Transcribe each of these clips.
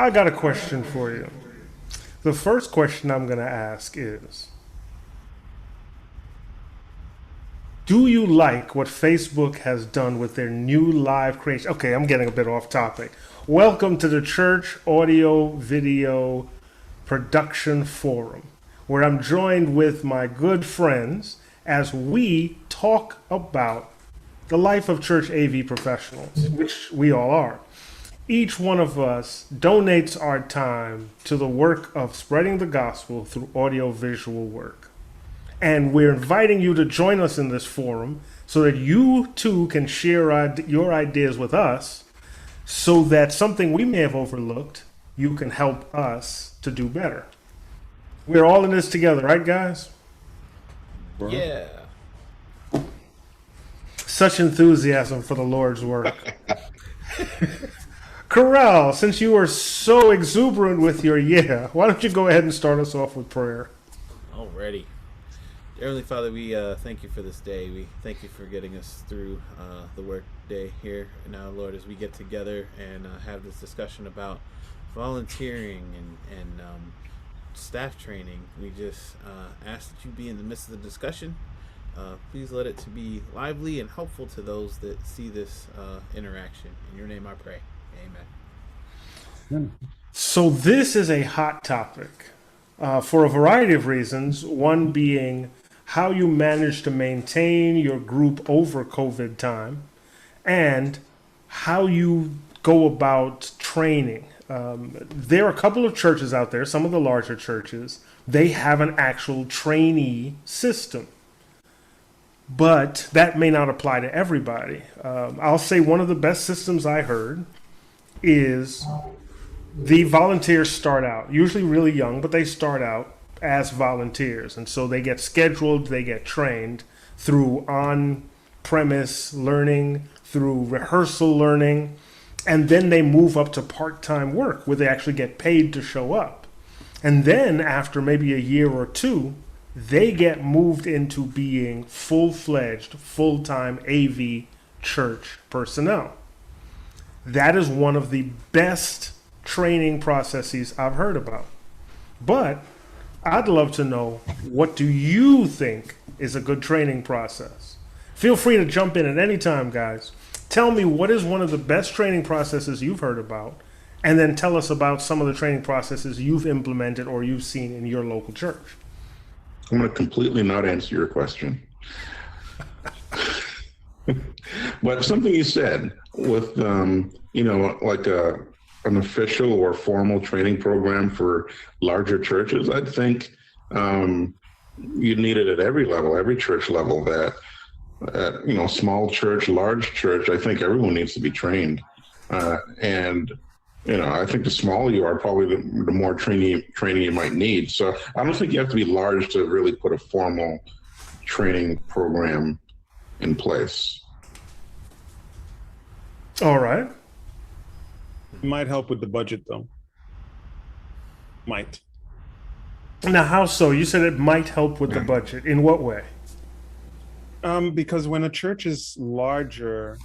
I got a question for you. The first question I'm going to ask is, do you like what Facebook has done with their new live creation? Okay, I'm getting a bit off topic. Welcome to the Church Audio Video Production Forum, where I'm joined with my good friends as we talk about the life of church AV professionals, which we all are. Each one of us donates our time to the work of spreading the gospel through audio visual work. And we're inviting you to join us in this forum so that you too can share your ideas with us so that something we may have overlooked, you can help us to do better. We're all in this together, right, guys? Yeah. Such enthusiasm for the Lord's work. Corral, since you are so exuberant with your why don't you go ahead and start us off with prayer? Alrighty. Dear Heavenly Father, we thank you for this day. We thank you for getting us through the work day here. And now, Lord, as we get together and have this discussion about volunteering and staff training, we just ask that you be in the midst of the discussion. Please let it to be lively and helpful to those that see this interaction. In your name I pray. Amen. So this is a hot topic for a variety of reasons. One being how you manage to maintain your group over COVID time and how you go about training. There are a couple of churches out there, some of the larger churches, they have an actual trainee system. But that may not apply to everybody. I'll say one of the best systems I heard is the volunteers start out, usually really young, but they start out as volunteers. And so they get scheduled, they get trained through on-premise learning, through rehearsal learning, and then they move up to part-time work where they actually get paid to show up. And then after maybe a year or two, they get moved into being full-fledged, full-time AV church personnel. That is one of the best training processes I've heard about. But I'd love to know, what do you think is a good training process? Feel free to jump in at any time, guys. Tell me what is one of the best training processes you've heard about, and then tell us about some of the training processes you've implemented or you've seen in your local church. I'm going to completely not answer your question. But something you said with, like an official or formal training program for larger churches, I think you need it at every level, every church level. That, small church, large church, I think everyone needs to be trained. And I think the smaller you are, probably the more training you might need. So I don't think you have to be large to really put a formal training program in place. All right. It might help with the budget, though. Might. Now, how so? You said it might help with the budget. In what way? Because when a church is larger,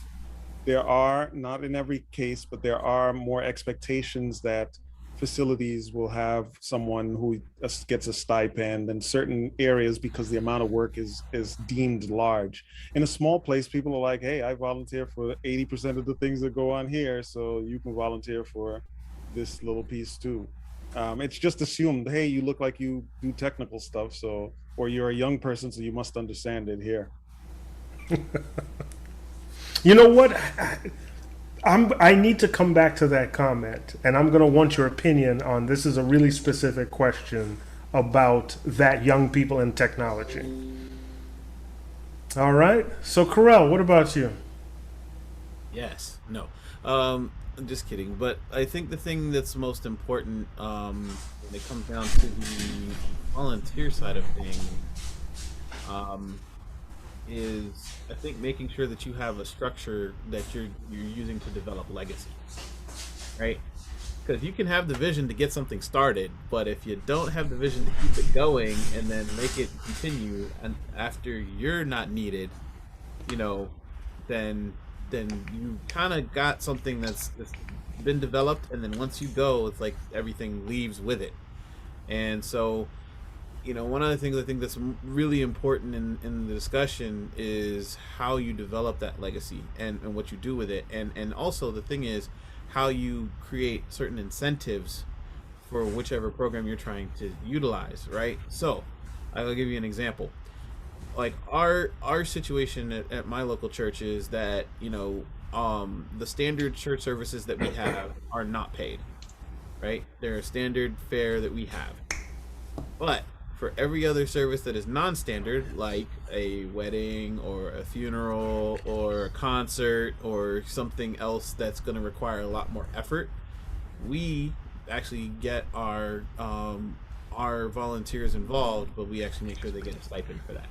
there are, not in every case, but there are more expectations that facilities will have someone who gets a stipend in certain areas because the amount of work is deemed large. In a small place, people are like, hey, I volunteer for 80% of the things that go on here, so you can volunteer for this little piece too. It's just assumed, hey, you look like you do technical stuff, so, or you're a young person, so you must understand it here. You know what? I need to come back to that comment, and I'm going to want your opinion on this. Is a really specific question about that young people in technology. All right. So, Corel, what about you? Yes. No. I'm just kidding. But I think the thing that's most important when it comes down to the volunteer side of things is, I think, making sure that you have a structure that you're using to develop legacy, right? Because you can have the vision to get something started, but if you don't have the vision to keep it going and then make it continue, and after you're not needed, then you kind of got something that's been developed, and then once you go, it's like everything leaves with it. And so, one of the things I think that's really important in the discussion is how you develop that legacy, and what you do with it. And also the thing is how you create certain incentives for whichever program you're trying to utilize, right? So I'll give you an example. Like our situation at my local church is that, the standard church services that we have are not paid, right? They're a standard fare that we have. But for every other service that is non-standard, like a wedding or a funeral or a concert or something else that's going to require a lot more effort, we actually get our volunteers involved, but we actually make sure they get a stipend for that.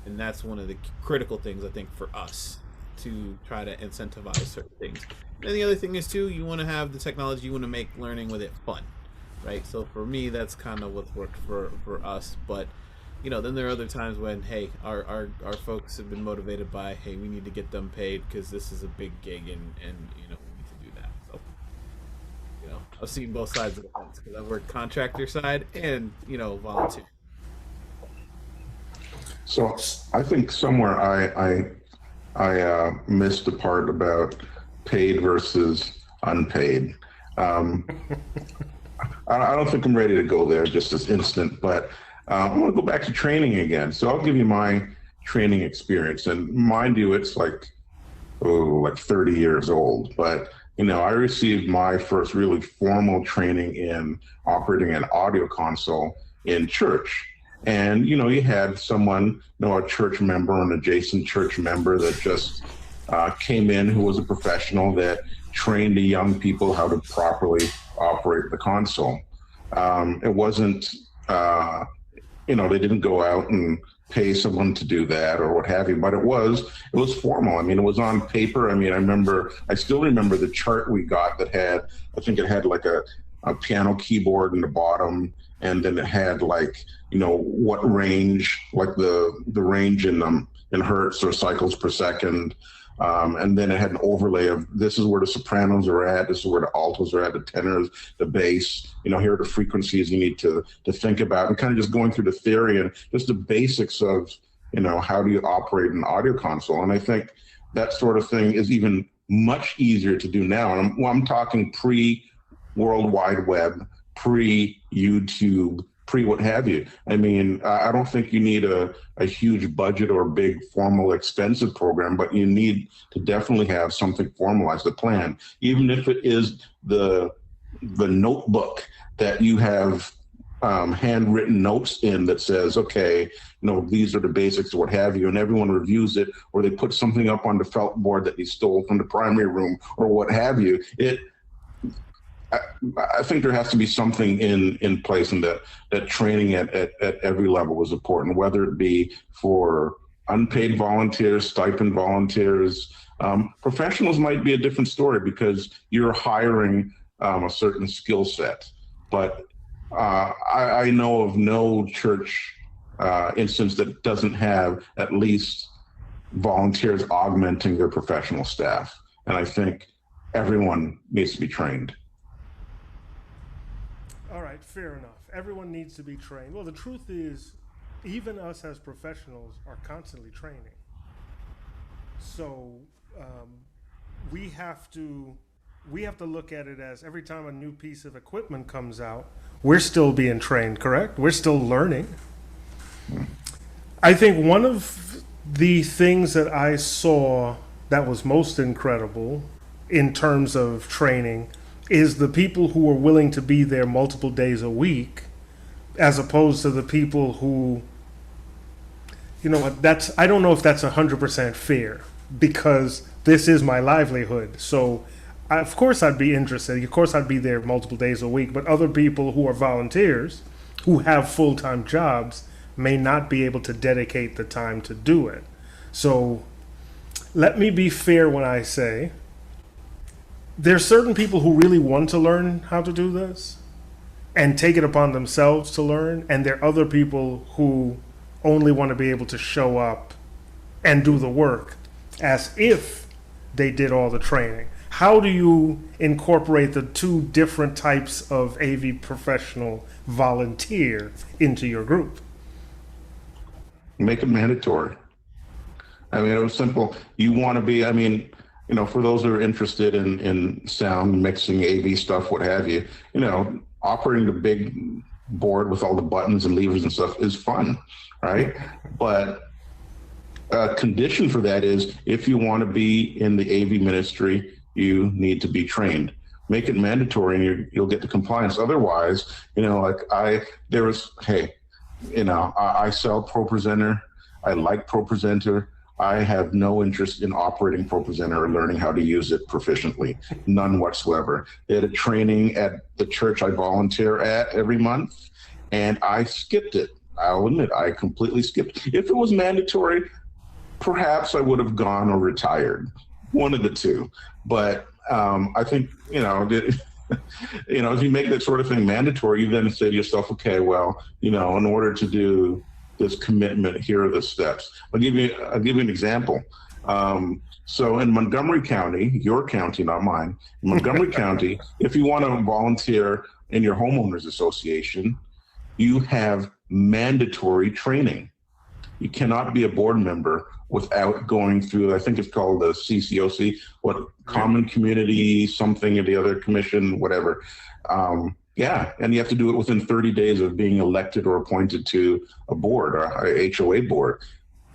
And that's one of the critical things, I think, for us to try to incentivize certain things. And the other thing is too, you want to have the technology, you want to make learning with it fun, right? So for me, that's kind of what's worked for us. But then there are other times when, hey, our folks have been motivated by, hey, we need to get them paid because this is a big gig, and we need to do that. So I've seen both sides of the fence because I've worked contractor side and volunteer. So I think somewhere I missed the part about paid versus unpaid. I don't think I'm ready to go there just this instant, but I want to go back to training again. So I'll give you my training experience, and mind you, it's like 30 years old. But I received my first really formal training in operating an audio console in church. And, you had someone, a church member, an adjacent church member that just came in who was a professional that trained the young people how to properly operate the console. It wasn't, they didn't go out and pay someone to do that or what have you, but it was formal. I mean, it was on paper. I mean, I still remember the chart we got that I think it had like a piano keyboard in the bottom, and then it had like, what range, like the range in hertz or cycles per second. And then it had an overlay of, this is where the sopranos are at, this is where the altos are at, the tenors, the bass, here are the frequencies you need to think about, and kind of just going through the theory and just the basics of, how do you operate an audio console. And I think that sort of thing is even much easier to do now. And I'm talking pre-World Wide Web, pre-YouTube, what have you. I mean, I don't think you need a huge budget or big formal expensive program, but you need to definitely have something formalized, a plan, even if it is the notebook that you have handwritten notes in that says, okay, these are the basics or what have you, and everyone reviews it, or they put something up on the felt board that they stole from the primary room or what have you. I think there has to be something in place, and that training at every level is important, whether it be for unpaid volunteers, stipend volunteers. Professionals might be a different story because you're hiring a certain skill set. But I know of no church instance that doesn't have at least volunteers augmenting their professional staff. And I think everyone needs to be trained. All right, fair enough. Everyone needs to be trained. Well, the truth is, even us as professionals are constantly training. So we have to look at it as every time a new piece of equipment comes out, we're still being trained, correct? We're still learning. I think one of the things that I saw that was most incredible in terms of training is the people who are willing to be there multiple days a week, as opposed to the people who, I don't know if that's 100% fair, because this is my livelihood. So of course I'd be interested. Of course I'd be there multiple days a week, but other people who are volunteers, who have full-time jobs, may not be able to dedicate the time to do it. So let me be fair when I say, there's certain people who really want to learn how to do this and take it upon themselves to learn, and there are other people who only want to be able to show up and do the work as if they did all the training. how do you incorporate the two different types of AV professional volunteer into your group? Make it mandatory. I mean, it was simple. You want to be, I mean, for those that are interested in sound, mixing, AV stuff, what have you, operating the big board with all the buttons and levers and stuff is fun, right? But a condition for that is if you want to be in the AV ministry, you need to be trained. Make it mandatory and you'll get the compliance. Otherwise, I sell ProPresenter. I like ProPresenter. I have no interest in operating ProPresenter or learning how to use it proficiently, none whatsoever. They had a training at the church I volunteer at every month, and I skipped it. I'll admit, I completely skipped. If it was mandatory, perhaps I would have gone or retired, one of the two. But I think, if you make that sort of thing mandatory, you then say to yourself, okay, well, in order to do this commitment, here are the steps. I'll give you an example. So in Montgomery County, your county, not mine, in Montgomery County, if you want to volunteer in your homeowners association, you have mandatory training. You cannot be a board member without going through, I think it's called the CCOC, Common Community, something, or the other commission, whatever. And you have to do it within 30 days of being elected or appointed to a board, or a HOA board,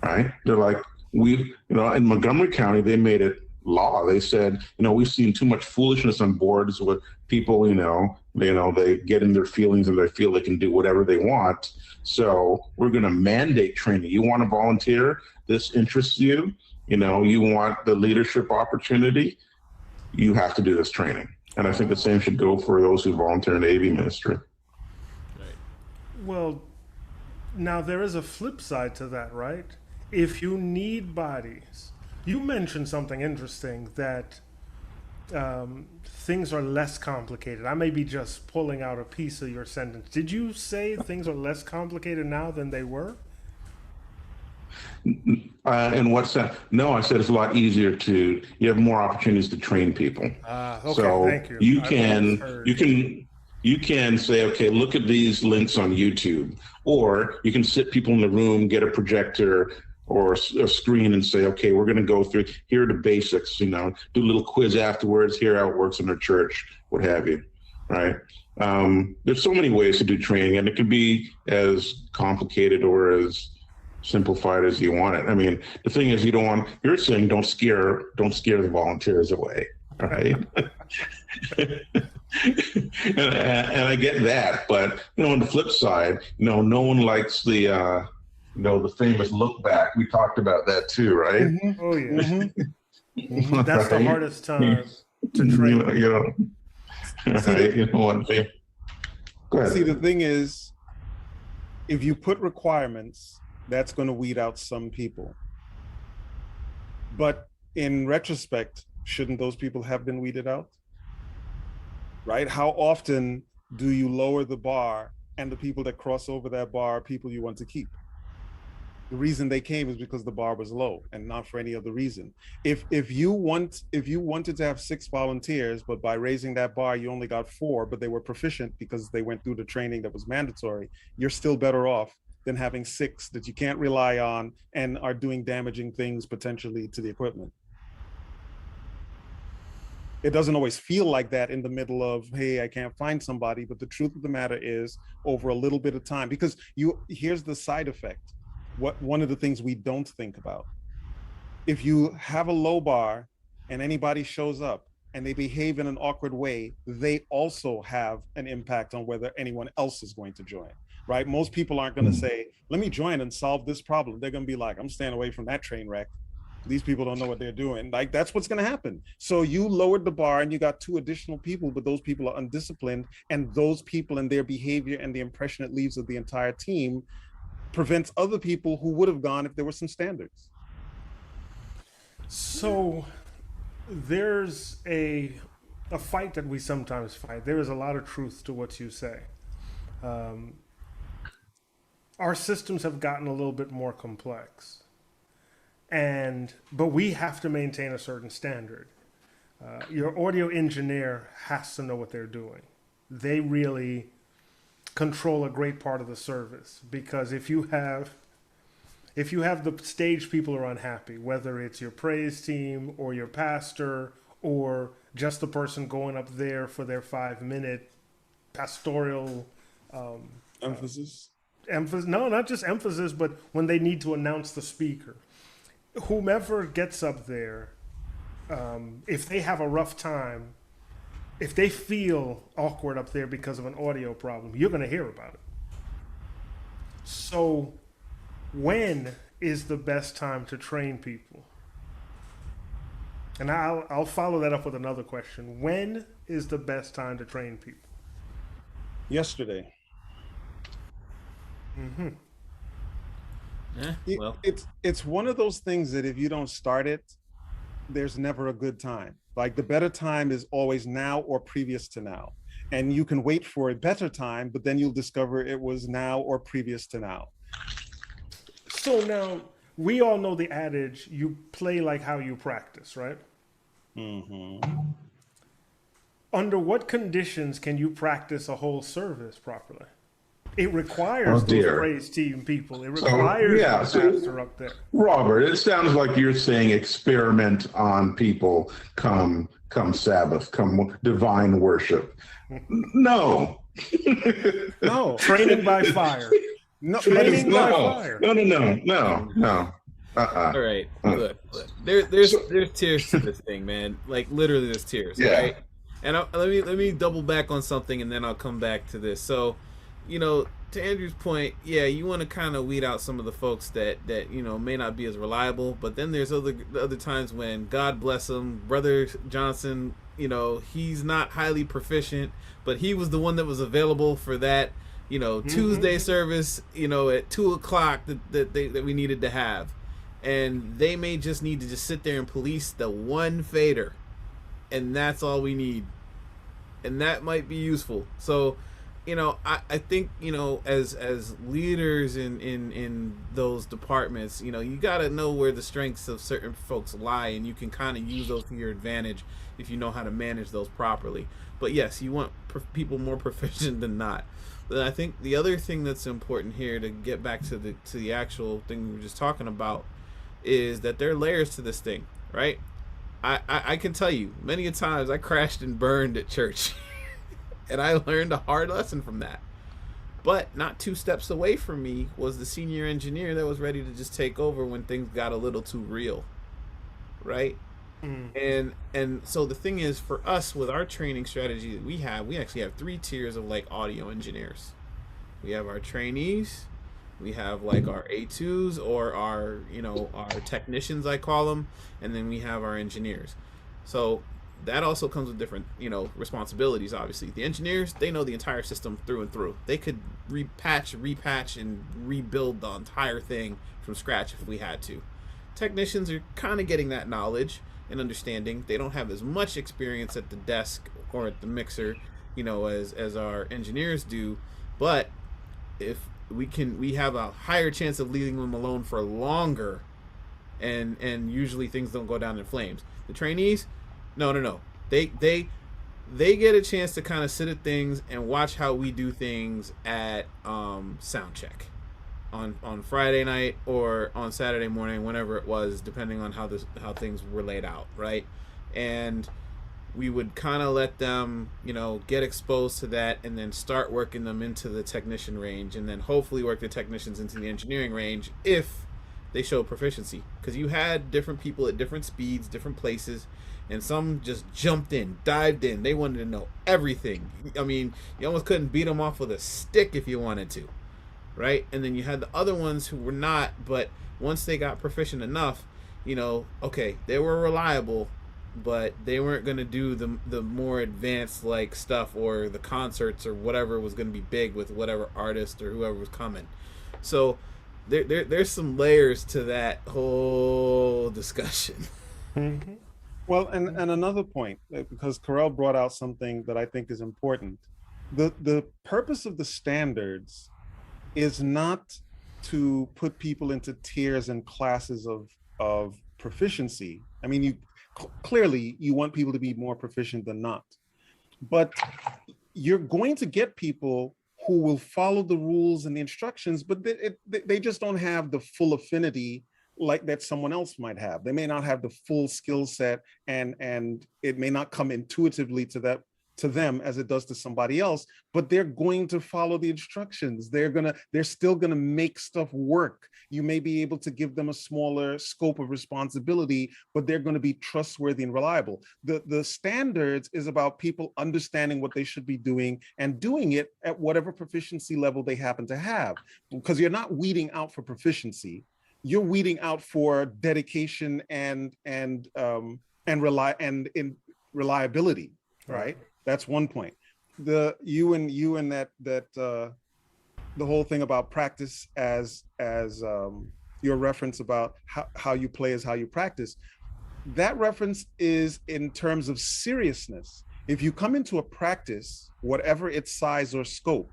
right? They're like, in Montgomery County, they made it law. They said, we've seen too much foolishness on boards with people, they get in their feelings and they feel they can do whatever they want. So we're going to mandate training. You want to volunteer? This interests you? You want the leadership opportunity? You have to do this training. And I think the same should go for those who volunteer in the AV ministry. Right. Well, now there is a flip side to that, right? If you need bodies, you mentioned something interesting that things are less complicated. I may be just pulling out a piece of your sentence. Did you say things are less complicated now than they were? In what sense? No, I said it's a lot easier you have more opportunities to train people. Okay, so thank you. You can say, okay, look at these links on YouTube, or you can sit people in the room, get a projector or a screen and say, okay, we're going to go through, here are the basics, do a little quiz afterwards, here how it works in our church, what have you, right? There's so many ways to do training, and it can be as complicated or as simplified as you want it. I mean, the thing is, you're saying don't scare the volunteers away, right? and I get that, but on the flip side, no one likes the famous look back. We talked about that too, right? Mm-hmm. Oh yeah. Mm-hmm. That's right? The hardest time to train. One thing. Go ahead. See, the thing is, if you put requirements, that's going to weed out some people. But in retrospect, shouldn't those people have been weeded out? Right? How often do you lower the bar, and the people that cross over that bar are people you want to keep? The reason they came is because the bar was low, and not for any other reason. If you wanted to have 6 volunteers, but by raising that bar you only got 4, but they were proficient because they went through the training that was mandatory, you're still better off than having 6 that you can't rely on and are doing damaging things potentially to the equipment. It doesn't always feel like that in the middle of, hey, I can't find somebody, but the truth of the matter is, over a little bit of time, because here's the side effect. One of the things we don't think about. If you have a low bar and anybody shows up and they behave in an awkward way, they also have an impact on whether anyone else is going to join, right? Most people aren't going to say, let me join and solve this problem. They're going to be like, I'm staying away from that train wreck. These people don't know what they're doing. Like, that's what's going to happen. So you lowered the bar and you got 2 additional people, but those people are undisciplined, and those people and their behavior and the impression it leaves of the entire team prevents other people who would have gone if there were some standards. So there's a fight that we sometimes fight. There is a lot of truth to what you say. Our systems have gotten a little bit more complex, but we have to maintain a certain standard. your audio engineer has to know what they're doing. They really control a great part of the service, because if you have the stage people are unhappy, whether it's your praise team or your pastor or just the person going up there for their 5-minute pastoral Emphasis. emphasis, no, not just emphasis, but when they need to announce the speaker, whomever gets up there, if they have a rough time, if they feel awkward up there because of an audio problem, you're going to hear about it. So when is the best time to train people? And I'll follow that up with another question. When is the best time to train people? Yesterday. Well, It's one of those things that if you don't start it, there's never a good time. Like the better time is always now or previous to now. And you can wait for a better time, but then you'll discover it was now or previous to now. So now we all know the adage, you play like how you practice, right? Under what conditions can you practice a whole service properly? It requires those praise team people. It requires the pastor up there. Robert, it sounds like you're saying experiment on people come Sabbath, come divine worship. No. No. Training by fire. No. Training by fire. No. all right, look. There's tears to this thing, man. Like literally, there's tears. Yeah. Right? And let me double back on something, and then I'll come back to this. So, to Andrew's point, yeah, you want to kind of weed out some of the folks that may not be as reliable. But then there's other times when, God bless him, Brother Johnson, he's not highly proficient, but he was the one that was available for that, Tuesday service, at 2:00 that we needed to have. And they may just need to just sit there and police the one fader, and that's all we need, and that might be useful. So, I think, as leaders in those departments, you got to know where the strengths of certain folks lie, and you can kind of use those to your advantage if you know how to manage those properly. But yes, you want people more proficient than not. But I think the other thing that's important here, to get back to the actual thing we were just talking about, is that there are layers to this thing, right? I can tell you many a times I crashed and burned at church. And I learned a hard lesson from that. But not 2 steps away from me was the senior engineer that was ready to just take over when things got a little too real, right? And so the thing is, for us, with our training strategy that we actually have 3 tiers of like audio engineers. We have our trainees, we have like our A2s, or our technicians, I call them, and then we have our engineers. So that also comes with different, responsibilities, obviously. The engineers, they know the entire system through and through. They could repatch, and rebuild the entire thing from scratch if we had to. Technicians are kind of getting that knowledge and understanding. They don't have as much experience at the desk or at the mixer, as our engineers do. But if we have a higher chance of leaving them alone for longer, and usually things don't go down in flames. The trainees, no. They get a chance to kind of sit at things and watch how we do things at sound check on Friday night or on Saturday morning, whenever it was, depending on how things were laid out, right? And we would kind of let them, get exposed to that, and then start working them into the technician range, and then hopefully work the technicians into the engineering range if they show proficiency. Because you had different people at different speeds, different places, and some just jumped in, dived in. They wanted to know everything. I mean, you almost couldn't beat them off with a stick if you wanted to, right? And then you had the other ones who were not, but once they got proficient enough, okay, they were reliable, but they weren't going to do the more advanced like stuff or the concerts or whatever was going to be big with whatever artist or whoever was coming. So there's some layers to that whole discussion. Well, and another point, because Carell brought out something that I think is important. The purpose of the standards is not to put people into tiers and classes of proficiency. I mean, clearly you want people to be more proficient than not, but you're going to get people who will follow the rules and the instructions, but they just don't have the full affinity like that someone else might have. They may not have the full skill set, and it may not come intuitively to them as it does to somebody else, but they're going to follow the instructions. They're still gonna make stuff work. You may be able to give them a smaller scope of responsibility, but they're going to be trustworthy and reliable. The standards is about people understanding what they should be doing and doing it at whatever proficiency level they happen to have, because you're not weeding out for proficiency. You're weeding out for dedication and reliability, right? That's one point. The whole thing about practice as your reference about how you play is how you practice. That reference is in terms of seriousness. If you come into a practice, whatever its size or scope,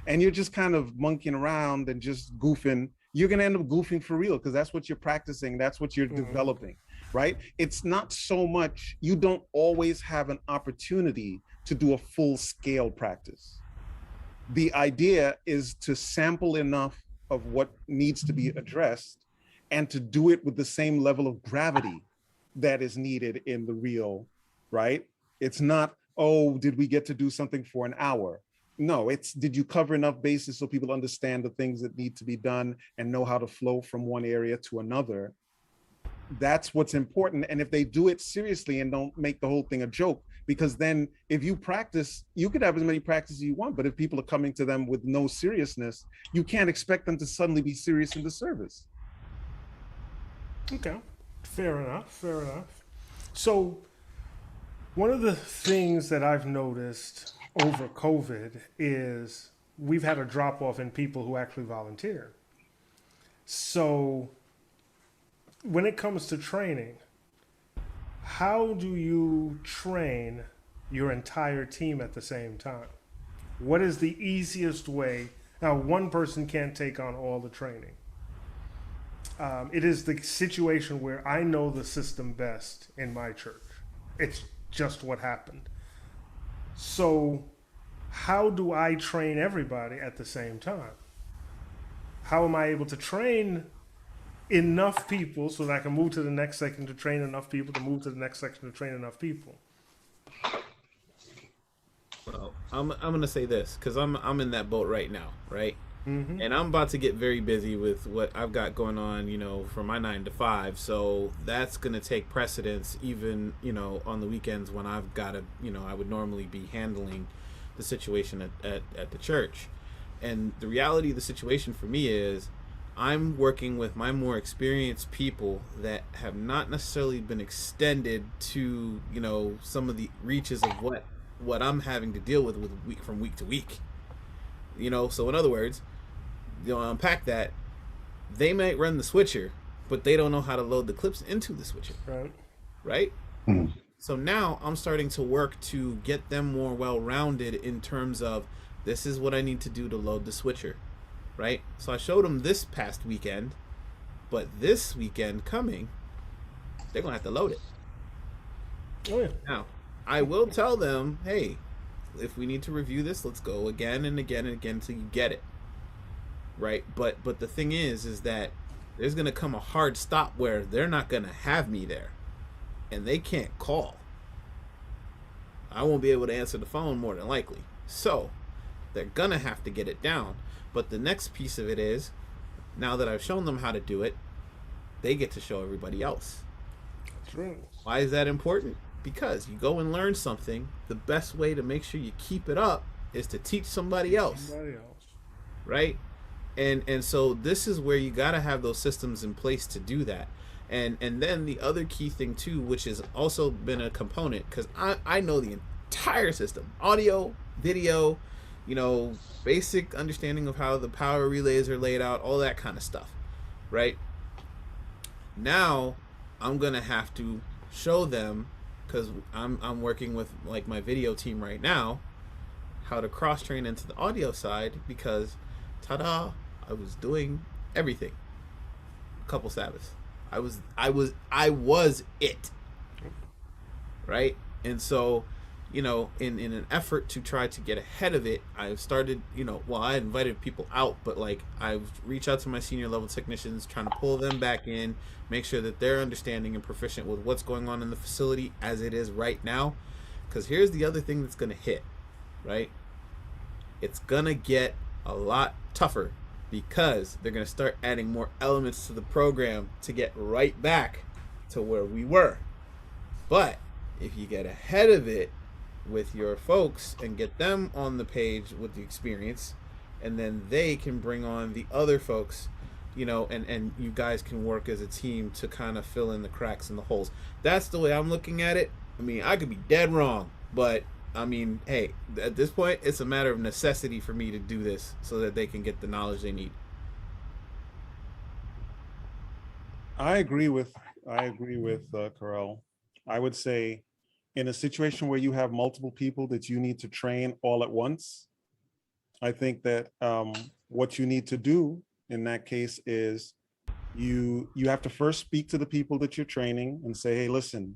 and you're just kind of monkeying around and just goofing, you're going to end up goofing for real, because that's what you're practicing. That's what you're developing, right? It's not so much, you don't always have an opportunity to do a full scale practice. The idea is to sample enough of what needs to be addressed and to do it with the same level of gravity that is needed in the real, right? It's not, oh, did we get to do something for an hour? No, it's, did you cover enough bases so people understand the things that need to be done and know how to flow from one area to another? That's what's important. And if they do it seriously and don't make the whole thing a joke, because then if you practice, you could have as many practices you want, but if people are coming to them with no seriousness, you can't expect them to suddenly be serious in the service. Okay, fair enough. So one of the things that I've noticed over COVID is we've had a drop off in people who actually volunteer. So when it comes to training, how do you train your entire team at the same time? What is the easiest way? Now, one person can't take on all the training. It is the situation where I know the system best in my church. It's just what happened. So how do I train everybody at the same time? How am I able to train enough people so that I can move to the next section to train enough people to move to the next section to train enough people? Well, I'm gonna say this because I'm in that boat right now, right? Mm-hmm. And I'm about to get very busy with what I've got going on, for my 9 to 5. So that's gonna take precedence, even on the weekends when I've got to, I would normally be handling the situation at the church. And the reality of the situation for me is I'm working with my more experienced people that have not necessarily been extended to, some of the reaches of what I'm having to deal with from week to week. So in other words, unpack that, they might run the switcher, but they don't know how to load the clips into the switcher. Right? Mm. So now I'm starting to work to get them more well-rounded in terms of, this is what I need to do to load the switcher. Right? So I showed them this past weekend, but this weekend coming, they're going to have to load it. Oh, yeah. Now, I will tell them, hey, if we need to review this, let's go again and again and again until you get it. Right? But the thing is that there's going to come a hard stop where they're not going to have me there, and they can't call. I won't be able to answer the phone more than likely. So they're going to have to get it down. But the next piece of it is, now that I've shown them how to do it, they get to show everybody else. That's right. Why is that important? Because you go and learn something, the best way to make sure you keep it up is to teach somebody else. Right? And so this is where you got to have those systems in place to do that. And then the other key thing too, which has also been a component, because I know the entire system, audio, video, basic understanding of how the power relays are laid out, all that kind of stuff, right? Now I'm gonna have to show them, because I'm working with like my video team right now, how to cross train into the audio side, because ta-da, I was doing everything a couple Sabbaths. I was it. right? And so, in an effort to try to get ahead of it, I've started, well, I invited people out, but like I've reached out to my senior level technicians, trying to pull them back in, make sure that they're understanding and proficient with what's going on in the facility as it is right now. Because here's the other thing that's going to hit, right? It's going to get a lot tougher because they're going to start adding more elements to the program to get right back to where we were. But if you get ahead of it with your folks and get them on the page with the experience, and then they can bring on the other folks, and you guys can work as a team to kind of fill in the cracks and the holes. That's the way I'm looking at it. I mean, I could be dead wrong, but I mean, hey, at this point, it's a matter of necessity for me to do this so that they can get the knowledge they need. I agree with Carell. I would say in a situation where you have multiple people that you need to train all at once, I think that what you need to do in that case is you have to first speak to the people that you're training and say, hey, listen,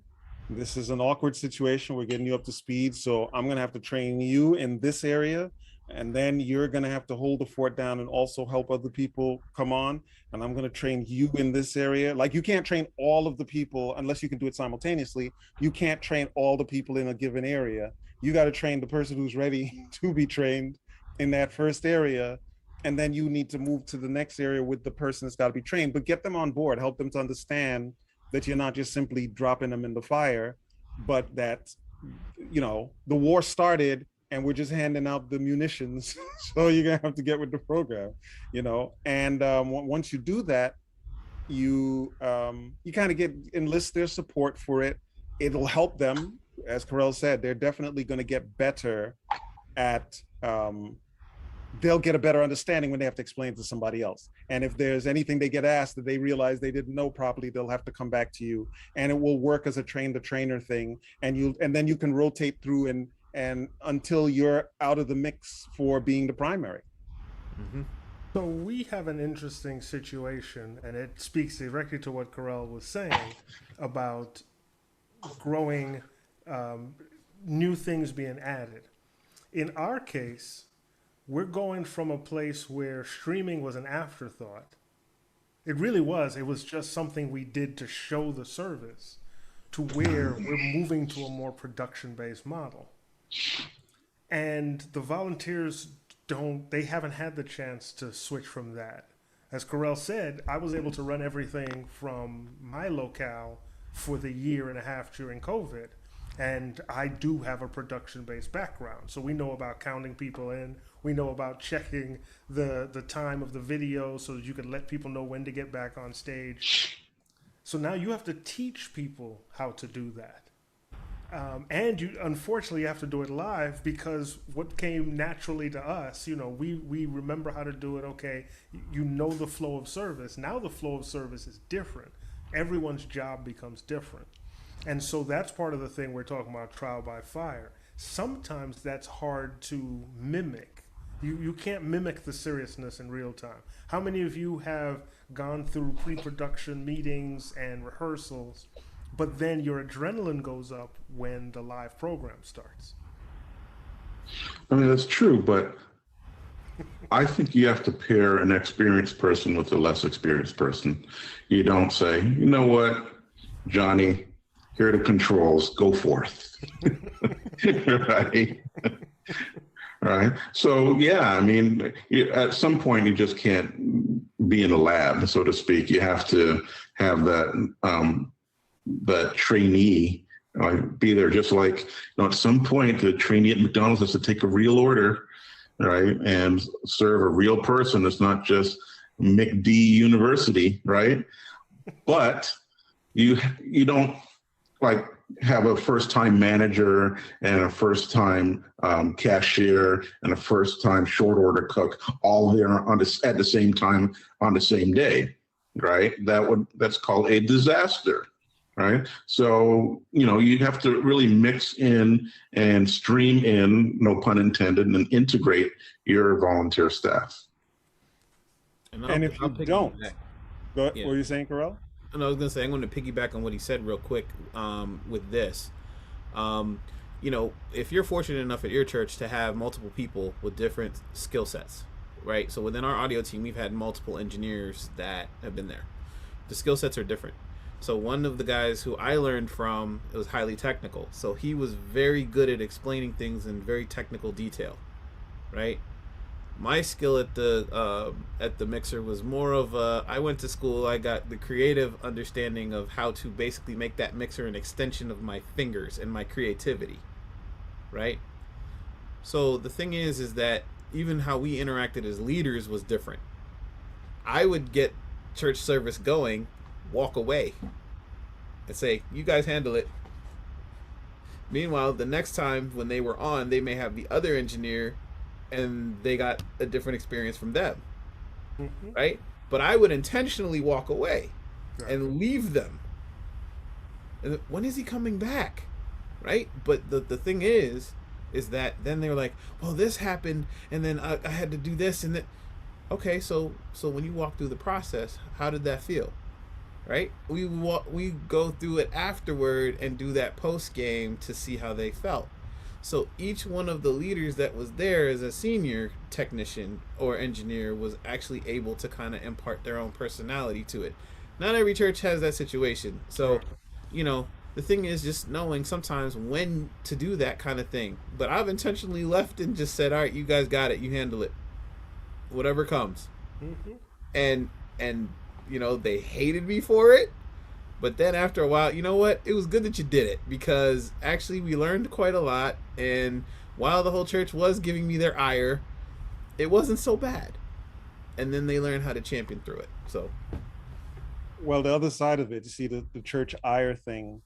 this is an awkward situation. We're getting you up to speed. So I'm going to have to train you in this area. And then you're going to have to hold the fort down and also help other people come on. And I'm going to train you in this area. Like, you can't train all of the people unless you can do it simultaneously. You can't train all the people in a given area. You got to train the person who's ready to be trained in that first area. And then you need to move to the next area with the person that's got to be trained, but get them on board, help them to understand that you're not just simply dropping them in the fire, but that, the war started and we're just handing out the munitions. So you're gonna have to get with the program, and once you do that, you kind of enlist their support for it. It'll help them. As Carell said, they're definitely going to get better at they'll get a better understanding when they have to explain to somebody else. And if there's anything they get asked that they realize they didn't know properly, they'll have to come back to you, and it will work as a train the trainer thing. And then you can rotate through and until you're out of the mix for being the primary. Mm-hmm. So we have an interesting situation, and it speaks directly to what Carell was saying about growing, new things being added. In our case, we're going from a place where streaming was an afterthought. It really was. It was just something we did to show the service, to where we're moving to a more production-based model. And the volunteers they haven't had the chance to switch from that. As Carell said, I was able to run everything from my locale for the year and a half during COVID. And I do have a production-based background. So we know about counting people in. We know about checking the time of the video so that you can let people know when to get back on stage. So now you have to teach people how to do that. And you unfortunately have to do it live, because what came naturally to us, we remember how to do it. Okay, the flow of service. Now the flow of service is different. Everyone's job becomes different. And so that's part of the thing we're talking about, trial by fire. Sometimes that's hard to mimic. You can't mimic the seriousness in real time. How many of you have gone through pre-production meetings and rehearsals, but then your adrenaline goes up when the live program starts? I mean, that's true, but I think you have to pair an experienced person with a less experienced person. You don't say, you know what, Johnny, here are the controls, go forth. Right? Right. So, yeah, I mean, at some point, you just can't be in a lab, so to speak. You have to have that trainee be there, just like, at some point, the trainee at McDonald's has to take a real order, right, and serve a real person. It's not just McD University, right? But you don't have a first-time manager and a first-time cashier and a first-time short order cook all there at the same time on the same day, right? That's called a disaster, right? So you have to really mix in and stream in, no pun intended, and integrate your volunteer staff. And if you don't, what were you saying, Carell? And I was going to say, I'm going to piggyback on what he said real quick with this. You know, if you're fortunate enough at your church to have multiple people with different skill sets, right? So within our audio team, we've had multiple engineers that have been there. The skill sets are different. So one of the guys who I learned from, it was highly technical. So he was very good at explaining things in very technical detail, right? My skill at the mixer was more of I went to school. I got the creative understanding of how to basically make that mixer an extension of my fingers and my creativity, right? So the thing is that even how we interacted as leaders was different. I would get church service going, walk away, and say, "You guys handle it." Meanwhile, the next time when they were on, they may have the other engineer, and they got a different experience from them, Mm-hmm. right? But I would intentionally walk away Right. and leave them. And when is he coming back, right? But the thing is that then they're like, "Well, this happened, and then I had to do this, and then." Okay, so when you walk through the process, how did that feel? Right? We go through it afterward and do that post game to see how they felt. So each one of the leaders that was there as a senior technician or engineer was actually able to kind of impart their own personality to it. Not every church has that situation. So, you know, the thing is just knowing sometimes when to do that kind of thing. But I've intentionally left and just said, "All right, you guys got it. You handle it. Whatever comes." Mm-hmm. And you know, they hated me for it, but then after a while, you know what, it was good that you did it, because actually we learned quite a lot, and while the whole church was giving me their ire, it wasn't so bad. And then they learned how to champion through it. So Well, the other side of it, you see the church ire thing,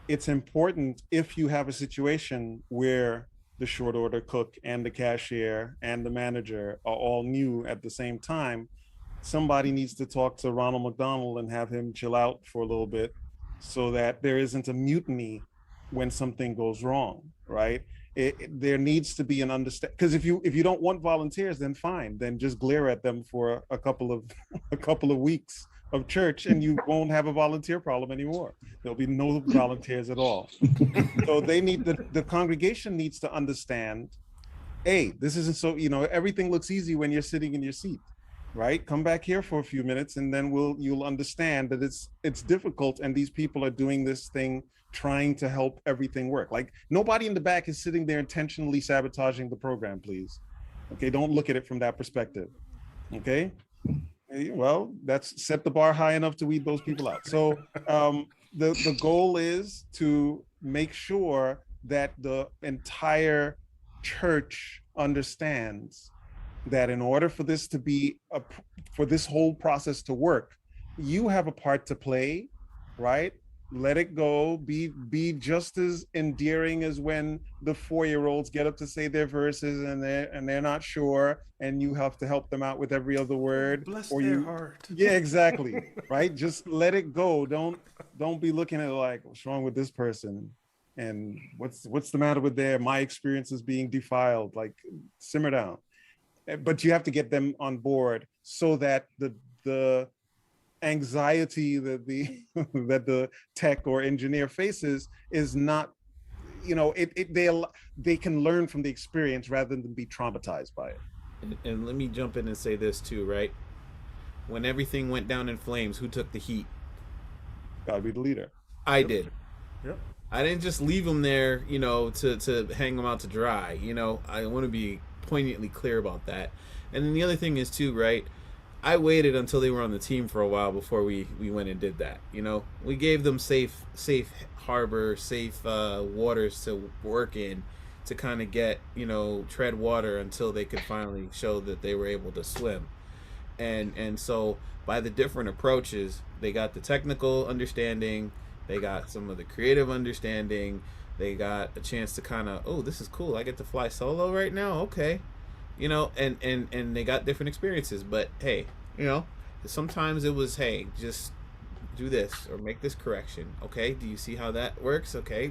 it's important if you have a situation where the short order cook and the cashier and the manager are all new at the same time. Somebody needs to talk to Ronald McDonald and have him chill out for a little bit so that there isn't a mutiny when something goes wrong, right? There needs to be an understand, because if you don't want volunteers, then fine, then just glare at them for a couple of a couple of weeks of church and you won't have a volunteer problem anymore. There'll be no volunteers at all. So they need the congregation needs to understand, hey, this isn't so, everything looks easy when you're sitting in your seat, right? Come back here for a few minutes and then you'll understand that it's difficult, and these people are doing this thing trying to help everything work. Like, nobody in the back is sitting there intentionally sabotaging the program, please. Okay, don't look at it from that perspective. Okay, well, that's set the bar high enough to weed those people out. So the goal is to make sure that the entire church understands that in order for this to be for this whole process to work, you have a part to play, right? Let it go. Be just as endearing as when the 4-year-olds get up to say their verses and they're not sure, and you have to help them out with every other word. Bless or their you, heart. Yeah, exactly. Right. Just let it go. Don't be looking at it like, what's wrong with this person, and what's the matter with my experience is being defiled. Like, simmer down. But you have to get them on board so that the anxiety that that the tech or engineer faces is not, they can learn from the experience rather than be traumatized by it. and let me jump in and say this too, right? When everything went down in flames, who took the heat? Gotta be the leader. I Yep. did. Yep. I didn't just leave them there, to hang them out to dry. I want to be poignantly clear about that. And then the other thing is too, right? I waited until they were on the team for a while before we went and did that. We gave them safe harbor, safe waters to work in, to kind of get, tread water until they could finally show that they were able to swim. And so by the different approaches, they got the technical understanding, they got some of the creative understanding, they got a chance to kind of, oh, this is cool, I get to fly solo right now, okay. And they got different experiences. But hey, sometimes it was, hey, just do this or make this correction. Okay, do you see how that works? Okay,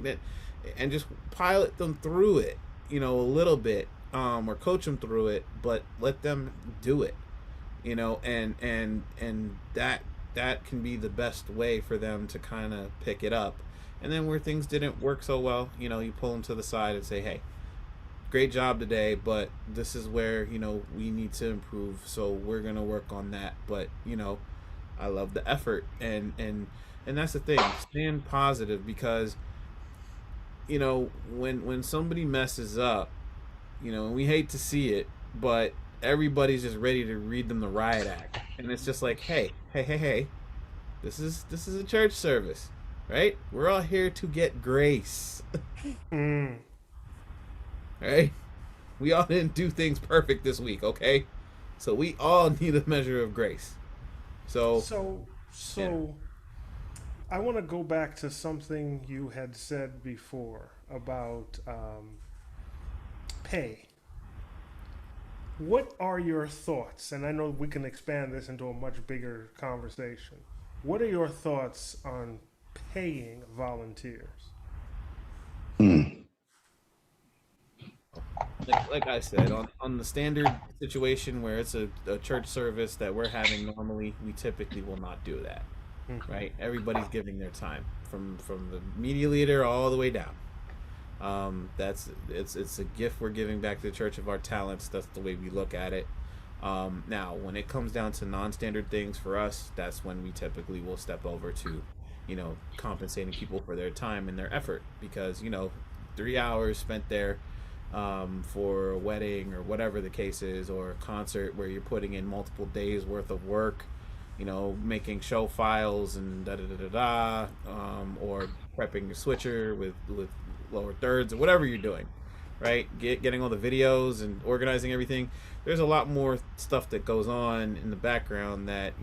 and just pilot them through it, a little bit, or coach them through it, but let them do it, and that that can be the best way for them to kind of pick it up. And then where things didn't work so well, you pull them to the side and say, hey, great job today, but this is where, we need to improve. So we're going to work on that. But, I love the effort. And that's the thing. Stand positive because, when somebody messes up, and we hate to see it, but everybody's just ready to read them the riot act. And it's just like, hey, this is a church service, right? We're all here to get grace. Right? We all didn't do things perfect this week, okay? So we all need a measure of grace. So yeah. I want to go back to something you had said before about pay. What are your thoughts? And I know we can expand this into a much bigger conversation. What are your thoughts on paying volunteers? Like I said, on the standard situation where it's a church service that we're having normally, we typically will not do that. Right? Everybody's giving their time from the media leader all the way down. It's a gift we're giving back to the church of our talents. That's the way we look at it. Now, when it comes down to non-standard things for us, that's when we typically will step over to, compensating people for their time and their effort because 3 hours spent there for a wedding or whatever the case is, or a concert where you're putting in multiple days worth of work, making show files and da da da da da, or prepping your switcher with lower thirds or whatever you're doing, right? Getting all the videos and organizing everything. There's a lot more stuff that goes on in the background that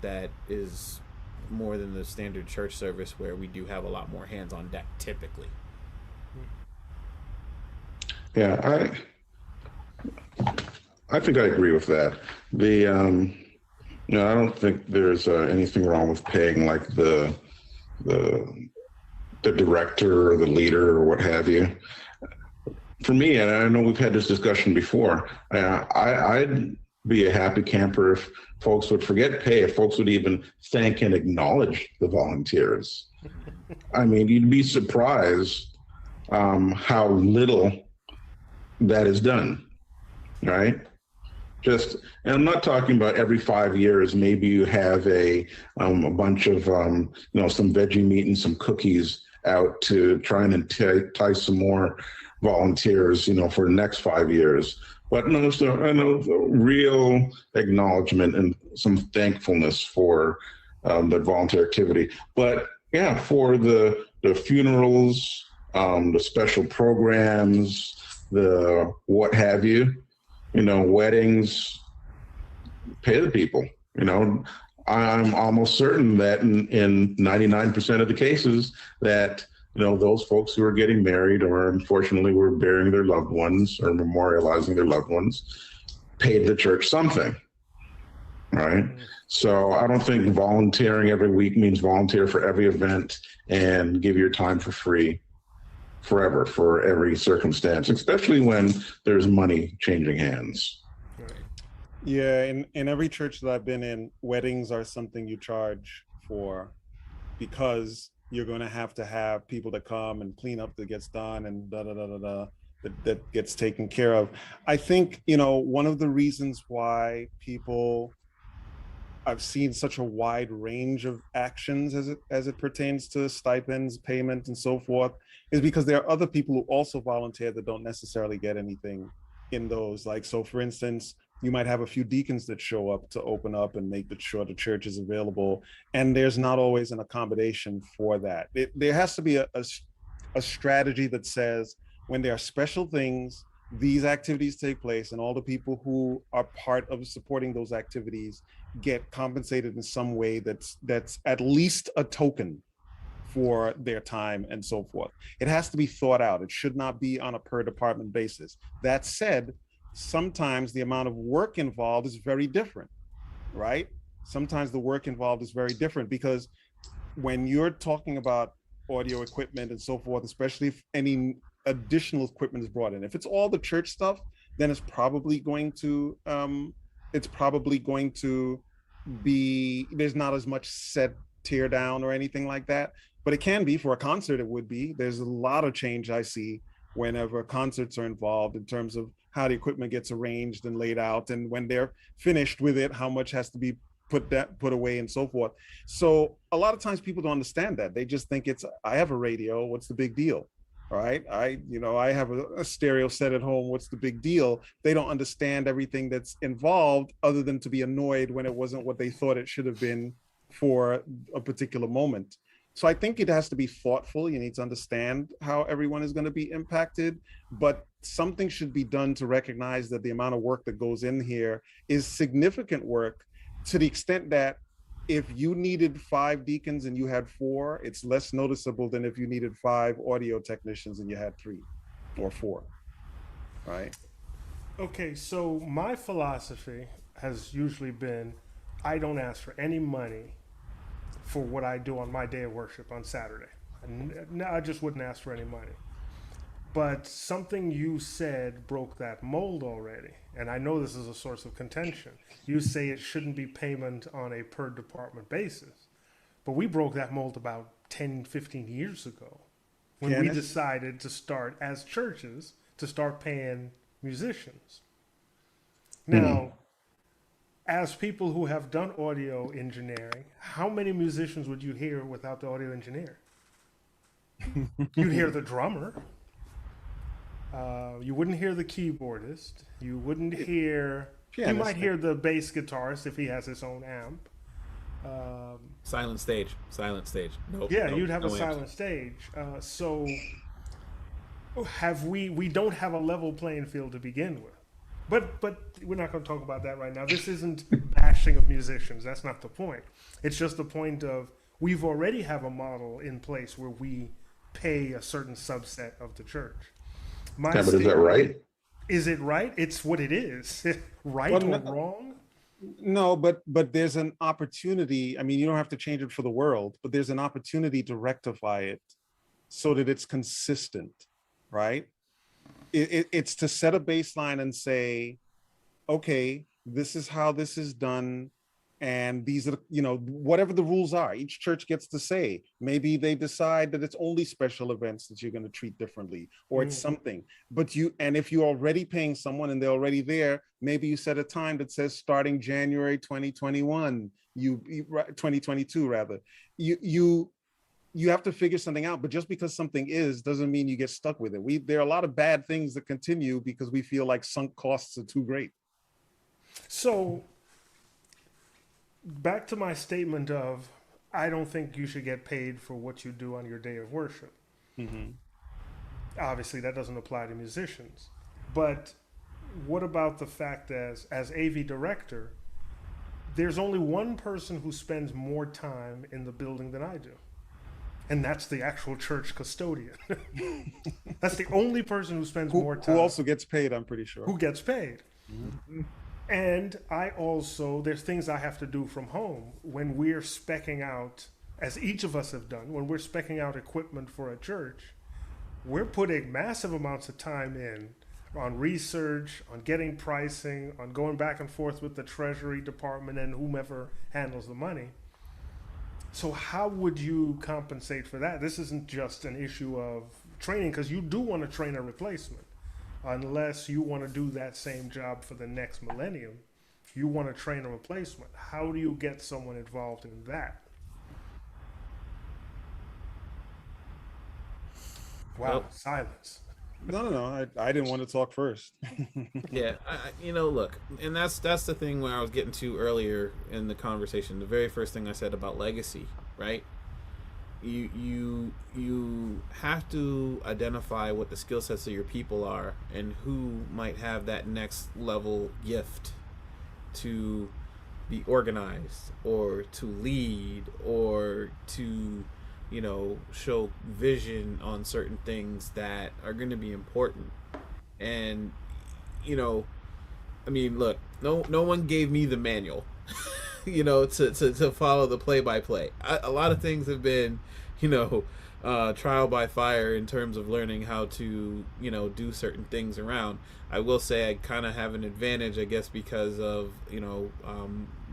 that is more than the standard church service where we do have a lot more hands on deck typically. Yeah, I think I agree with that. I don't think there's anything wrong with paying like the director or the leader or what have you. For me, and I know we've had this discussion before, I'd be a happy camper if folks would forget pay, if folks would even thank and acknowledge the volunteers. I mean, you'd be surprised how little that is done, right? And I'm not talking about every 5 years, maybe you have a bunch of, some veggie meat and some cookies out to try and entice some more volunteers, for the next 5 years. But no, so I know the real acknowledgement and some thankfulness for the volunteer activity. But yeah, for the funerals, the special programs, the what have you, weddings, pay the people. I'm almost certain that in 99% of the cases that, those folks who are getting married or unfortunately were burying their loved ones or memorializing their loved ones paid the church something, right? So I don't think volunteering every week means volunteer for every event and give your time for free forever for every circumstance, especially when there's money changing hands. Yeah, in every church that I've been in, weddings are something you charge for because you're going to have people that come and clean up that gets done and da da da da da that gets taken care of. I think one of the reasons why I've seen such a wide range of actions as it pertains to stipends, payment, and so forth, is because there are other people who also volunteer that don't necessarily get anything in those. Like, so for instance, you might have a few deacons that show up to open up and make sure the church is available, and there's not always an accommodation for that. There has to be a strategy that says when there are special things, these activities take place, and all the people who are part of supporting those activities get compensated in some way that's at least a token for their time and so forth. It has to be thought out. It should not be on a per department basis. That said, sometimes the amount of work involved is very different, right? Sometimes the work involved is very different because when you're talking about audio equipment and so forth, especially if any additional equipment is brought in, if it's all the church stuff, then it's probably going to there's not as much set tear down or anything like that, but it can be. For a concert, it would be. There's a lot of change I see whenever concerts are involved, in terms of how the equipment gets arranged and laid out, and when they're finished with it, how much has to be put away and so forth. So a lot of times people don't understand that. They just think it's, I have a radio, what's the big deal? All right, I have a stereo set at home, what's the big deal? They don't understand everything that's involved, other than to be annoyed when it wasn't what they thought it should have been for a particular moment. So I think it has to be thoughtful. You need to understand how everyone is going to be impacted, but something should be done to recognize that the amount of work that goes in here is significant work, to the extent that if you needed 5 deacons and you had 4, it's less noticeable than if you needed 5 audio technicians and you had 3 or 4, right? Okay, so my philosophy has usually been, I don't ask for any money for what I do on my day of worship on Saturday. And I just wouldn't ask for any money. But something you said broke that mold already. And I know this is a source of contention. You say it shouldn't be payment on a per department basis. But we broke that mold about 10, 15 years ago, when we decided to start, as churches, to start paying musicians. Now, as people who have done audio engineering, how many musicians would you hear without the audio engineer? You'd hear the drummer. You wouldn't hear the keyboardist. You wouldn't hear. You might hear the bass guitarist if he has his own amp. Silent stage. Nope. Yeah, nope, you'd have no a silent stage. So have we don't have a level playing field to begin with. But we're not going to talk about that right now. This isn't bashing of musicians. That's not the point. It's just the point of, we've already have a model in place where we pay a certain subset of the church. But is that right? Is it right? It's what it is. Right or wrong? No, but there's an opportunity. I mean, you don't have to change it for the world, but there's an opportunity to rectify it so that it's consistent, right? It's to set a baseline and say, okay, this is how this is done. And these are, whatever the rules are, each church gets to say. Maybe they decide that it's only special events that you're going to treat differently, or it's something. But if you're already paying someone and they're already there, maybe you set a time that says starting January 2021, 2022 rather. You have to figure something out. But just because something doesn't mean you get stuck with it. There are a lot of bad things that continue because we feel like sunk costs are too great. So, back to my statement of, I don't think you should get paid for what you do on your day of worship. Mm-hmm. Obviously, that doesn't apply to musicians. But what about the fact that as AV director, there's only one person who spends more time in the building than I do. And that's the actual church custodian. That's the only person who spends more time. Who also gets paid, I'm pretty sure. Who gets paid. Mm-hmm. And there's things I have to do from home when we're speccing out, as each of us have done, when we're speccing out equipment for a church, we're putting massive amounts of time in on research, on getting pricing, on going back and forth with the Treasury Department and whomever handles the money. So how would you compensate for that? This isn't just an issue of training, because you do want to train a replacement. Unless you want to do that same job for the next millennium, you want to train a replacement. How do you get someone involved in that? Wow, silence. No. I didn't want to talk first. Yeah, look, and that's the thing where I was getting to earlier in the conversation. The very first thing I said about legacy, right? You have to identify what the skill sets of your people are and who might have that next level gift to be organized or to lead or to show vision on certain things that are going to be important. And look, no one gave me the manual to follow the play-by-play. A lot of things have been trial by fire in terms of learning how to, do certain things around. I will say I kind of have an advantage, I guess, because of,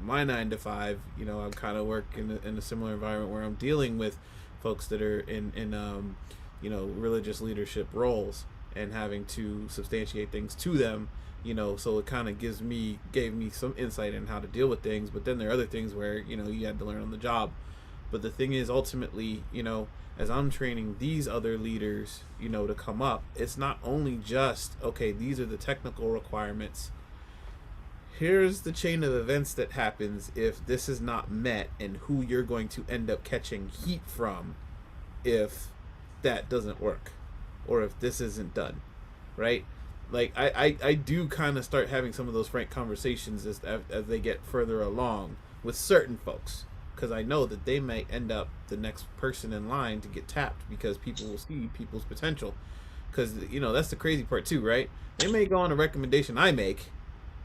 my 9 to 5. I kind of work in a similar environment where I'm dealing with folks that are in religious leadership roles and having to substantiate things to them. So it kind of gave me some insight in how to deal with things. But then there are other things where you had to learn on the job. But the thing is, ultimately, as I'm training these other leaders, to come up, it's not only just, okay, these are the technical requirements. Here's the chain of events that happens if this is not met, and who you're going to end up catching heat from if that doesn't work, or if this isn't done, right? Like, I do kind of start having some of those frank conversations as they get further along with certain folks, because I know that they may end up the next person in line to get tapped, because people will see people's potential. Because that's the crazy part too, right? They may go on a recommendation I make,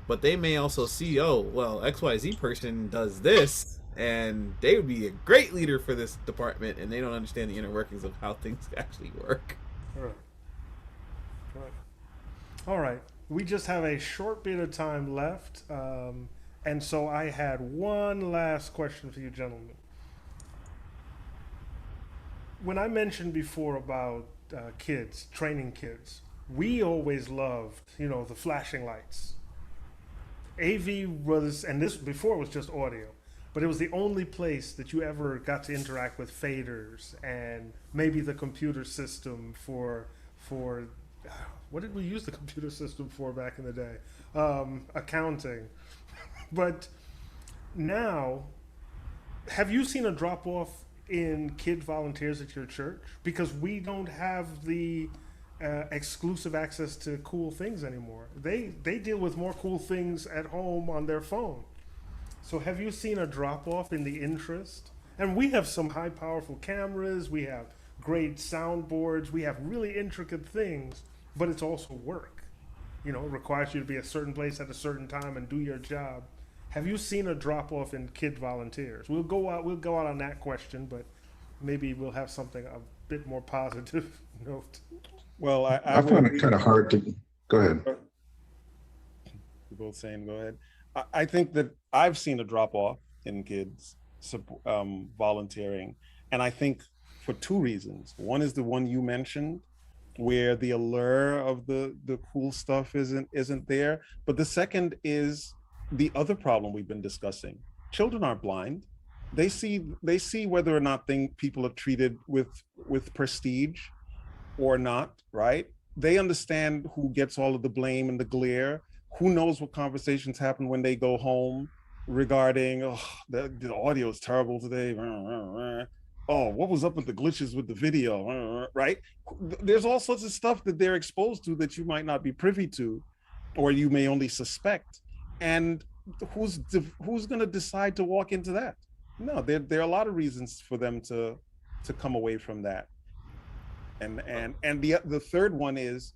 but they may also see, oh, well, XYZ person does this, and they would be a great leader for this department, and they don't understand the inner workings of how things actually work. All right. All right. We just have a short bit of time left. And so I had one last question for you, gentlemen. When I mentioned before about kids, training kids, we always loved, the flashing lights. AV was, and this before was just audio, but it was the only place that you ever got to interact with faders and maybe the computer system for what did we use the computer system for back in the day? Accounting. But now, have you seen a drop off in kid volunteers at your church? Because we don't have the exclusive access to cool things anymore. They deal with more cool things at home on their phone. So have you seen a drop off in the interest? And we have some high powerful cameras, we have great soundboards, we have really intricate things, but it's also work. It requires you to be a certain place at a certain time and do your job. Have you seen a drop off in kid volunteers? We'll go out on that question, but maybe we'll have something a bit more positive note. Well, I find it kind of hard to go ahead. You're both saying go ahead. I think that I've seen a drop off in kids volunteering, and I think for two reasons. One is the one you mentioned, where the allure of the cool stuff isn't there. But the second is the other problem we've been discussing. Children aren't blind. They see whether or not people are treated with prestige or not, right? They understand who gets all of the blame and the glare. Who knows what conversations happen when they go home regarding, oh, the audio is terrible today. Oh, what was up with the glitches with the video, right? There's all sorts of stuff that they're exposed to that you might not be privy to, or you may only suspect. And who's going to decide to walk into that? No, there are a lot of reasons for them to come away from that. And the third one is,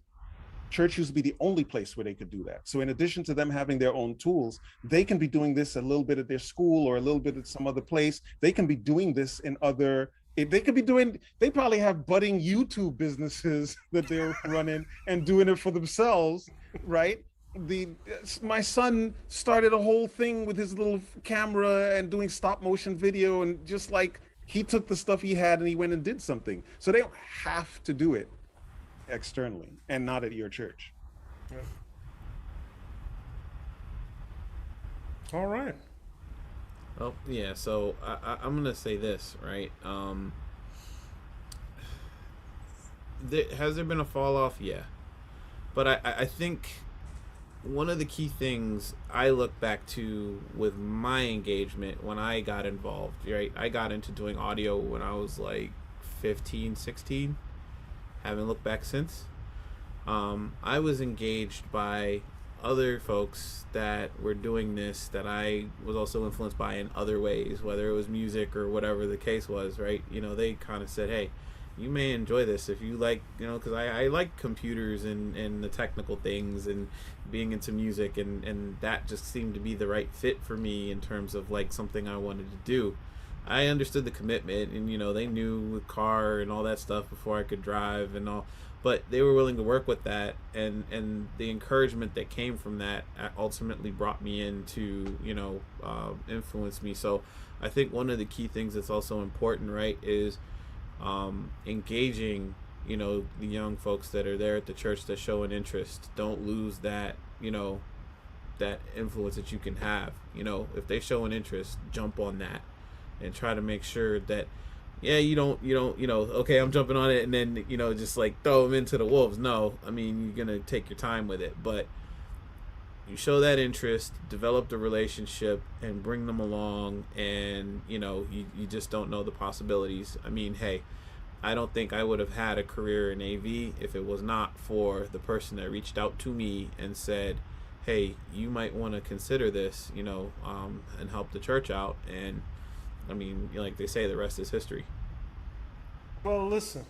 church used to be the only place where they could do that. So in addition to them having their own tools, they can be doing this a little bit at their school or a little bit at some other place. They can be doing this in other, they probably have budding YouTube businesses that they're running and doing it for themselves, right? My son started a whole thing with his little camera and doing stop motion video, and just like he took the stuff he had and he went and did something. So they don't have to do it externally and not at your church. Yeah. All right. Well, yeah, so I'm going to say this, right? Has there been a fall off? Yeah. But I think one of the key things I look back to with my engagement when I got involved, right? I got into doing audio when I was like 15, 16. Haven't looked back since. I was engaged by other folks that were doing this that I was also influenced by in other ways, whether it was music or whatever the case was, right? They kind of said, hey, you may enjoy this if you like, because I like computers and the technical things and being into music, and that just seemed to be the right fit for me in terms of like something I wanted to do. I understood the commitment, and they knew the car and all that stuff before I could drive and all, but they were willing to work with that, and the encouragement that came from that ultimately brought me into influence me. So I think one of the key things that's also important, right, is engaging the young folks that are there at the church that show an interest. Don't lose that influence that you can have. If they show an interest, jump on that and try to make sure that, yeah, you don't okay, I'm jumping on it, and then just like throw them into the wolves. No, I mean, you're gonna take your time with it, but you show that interest, develop the relationship, and bring them along, and you just don't know the possibilities. I mean, hey, I don't think I would have had a career in AV if it was not for the person that reached out to me and said, hey, you might want to consider this, and help the church out. And I mean, like they say, the rest is history. Well, listen,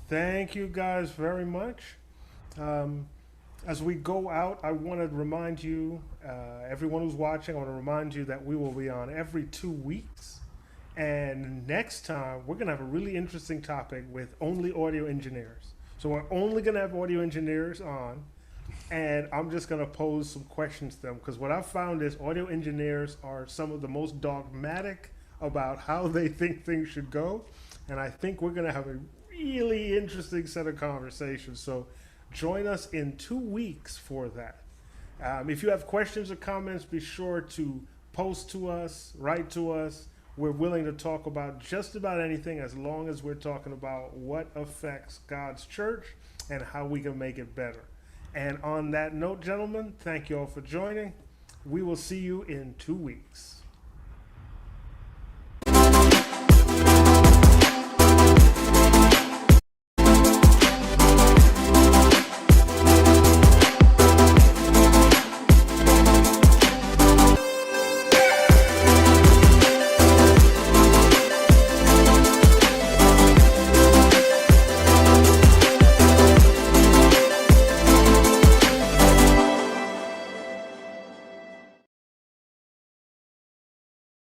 thank you guys very much. Um, as we go out, I want to remind you, everyone who's watching, I want to remind you that we will be on every 2 weeks. And next time, we're going to have a really interesting topic with only audio engineers. So we're only going to have audio engineers on, and I'm just going to pose some questions to them, because what I've found is audio engineers are some of the most dogmatic about how they think things should go. And I think we're going to have a really interesting set of conversations. So join us in 2 weeks for that. If you have questions or comments, be sure to post to us, write to us. We're willing to talk about just about anything, as long as we're talking about what affects God's church and how we can make it better. And on that note, gentlemen, thank you all for joining. We will see you in 2 weeks.